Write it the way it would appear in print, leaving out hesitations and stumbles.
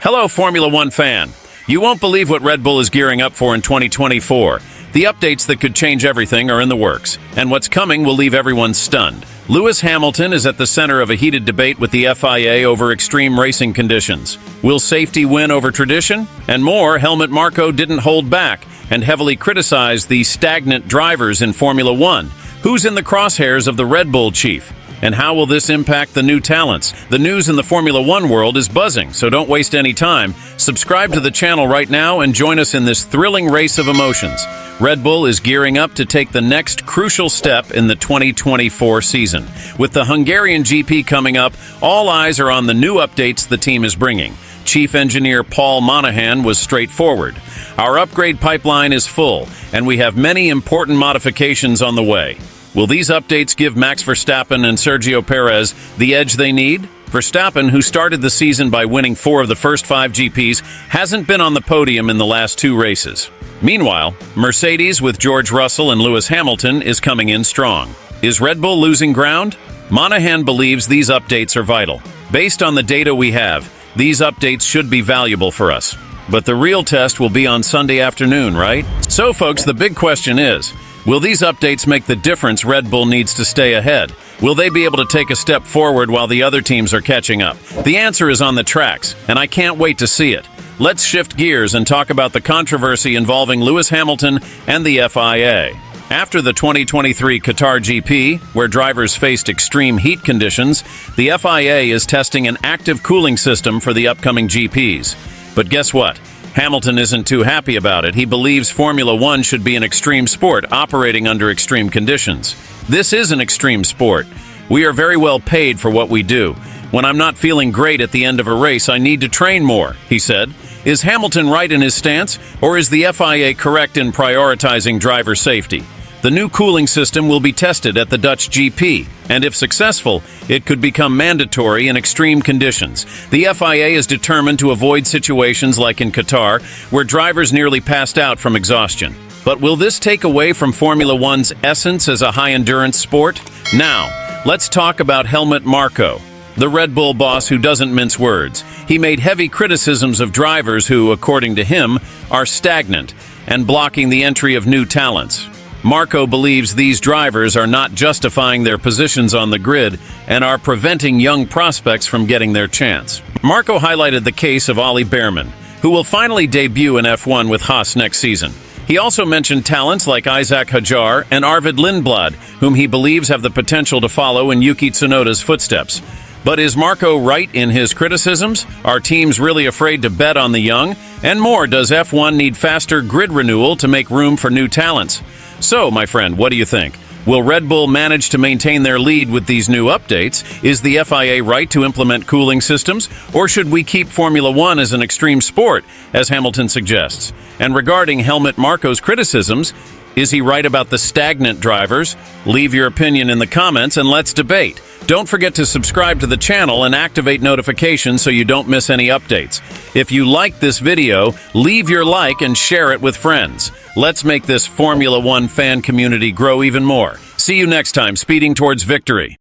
Hello, Formula One fan. You won't believe what Red Bull is gearing up for in 2024. The updates that could change everything are in the works, and what's coming will leave everyone stunned. Lewis Hamilton is at the center of a heated debate with the FIA over extreme racing conditions. Will safety win over tradition? And more, Helmut Marko didn't hold back and heavily criticized the stagnant drivers in Formula One. Who's in the crosshairs of the Red Bull chief? And how will this impact the new talents? The news in the Formula One world is buzzing, so don't waste any time. Subscribe to the channel right now and join us in this thrilling race of emotions. Red Bull is gearing up to take the next crucial step in the 2024 season. With the Hungarian GP coming up, all eyes are on the new updates the team is bringing. Chief Engineer Paul Monahan was straightforward. Our upgrade pipeline is full, and we have many important modifications on the way. Will these updates give Max Verstappen and Sergio Perez the edge they need? Verstappen, who started the season by winning 4 of the first 5 GPs, hasn't been on the podium in the last 2 races. Meanwhile, Mercedes with George Russell and Lewis Hamilton is coming in strong. Is Red Bull losing ground? Monahan believes these updates are vital. Based on the data we have, these updates should be valuable for us. But the real test will be on Sunday afternoon, right? So folks, the big question is, will these updates make the difference Red Bull needs to stay ahead? Will they be able to take a step forward while the other teams are catching up? The answer is on the tracks, and I can't wait to see it. Let's shift gears and talk about the controversy involving Lewis Hamilton and the FIA. After the 2023 Qatar GP, where drivers faced extreme heat conditions, the FIA is testing an active cooling system for the upcoming GPs. But guess what? Hamilton isn't too happy about it. He believes Formula One should be an extreme sport operating under extreme conditions. This is an extreme sport. We are very well paid for what we do. When I'm not feeling great at the end of a race, I need to train more, he said. Is Hamilton right in his stance, or is the FIA correct in prioritizing driver safety? The new cooling system will be tested at the Dutch GP, and if successful, it could become mandatory in extreme conditions. The FIA is determined to avoid situations like in Qatar, where drivers nearly passed out from exhaustion. But will this take away from Formula One's essence as a high-endurance sport? Now, let's talk about Helmut Marko, the Red Bull boss who doesn't mince words. He made heavy criticisms of drivers who, according to him, are stagnant and blocking the entry of new talents. Marko believes these drivers are not justifying their positions on the grid and are preventing young prospects from getting their chance. Marko highlighted the case of Ollie Bearman, who will finally debut in F1 with Haas next season. He also mentioned talents like Isaac Hajar and Arvid Lindblad, whom he believes have the potential to follow in Yuki Tsunoda's footsteps. But is Marko right in his criticisms? Are teams really afraid to bet on the young? And more, does F1 need faster grid renewal to make room for new talents? So, my friend, what do you think? Will Red Bull manage to maintain their lead with these new updates? Is the FIA right to implement cooling systems? Or should we keep Formula One as an extreme sport, as Hamilton suggests? And regarding Helmut Marko's criticisms, is he right about the stagnant drivers? Leave your opinion in the comments and let's debate. Don't forget to subscribe to the channel and activate notifications so you don't miss any updates. If you liked this video, leave your like and share it with friends. Let's make this Formula One fan community grow even more. See you next time, speeding towards victory.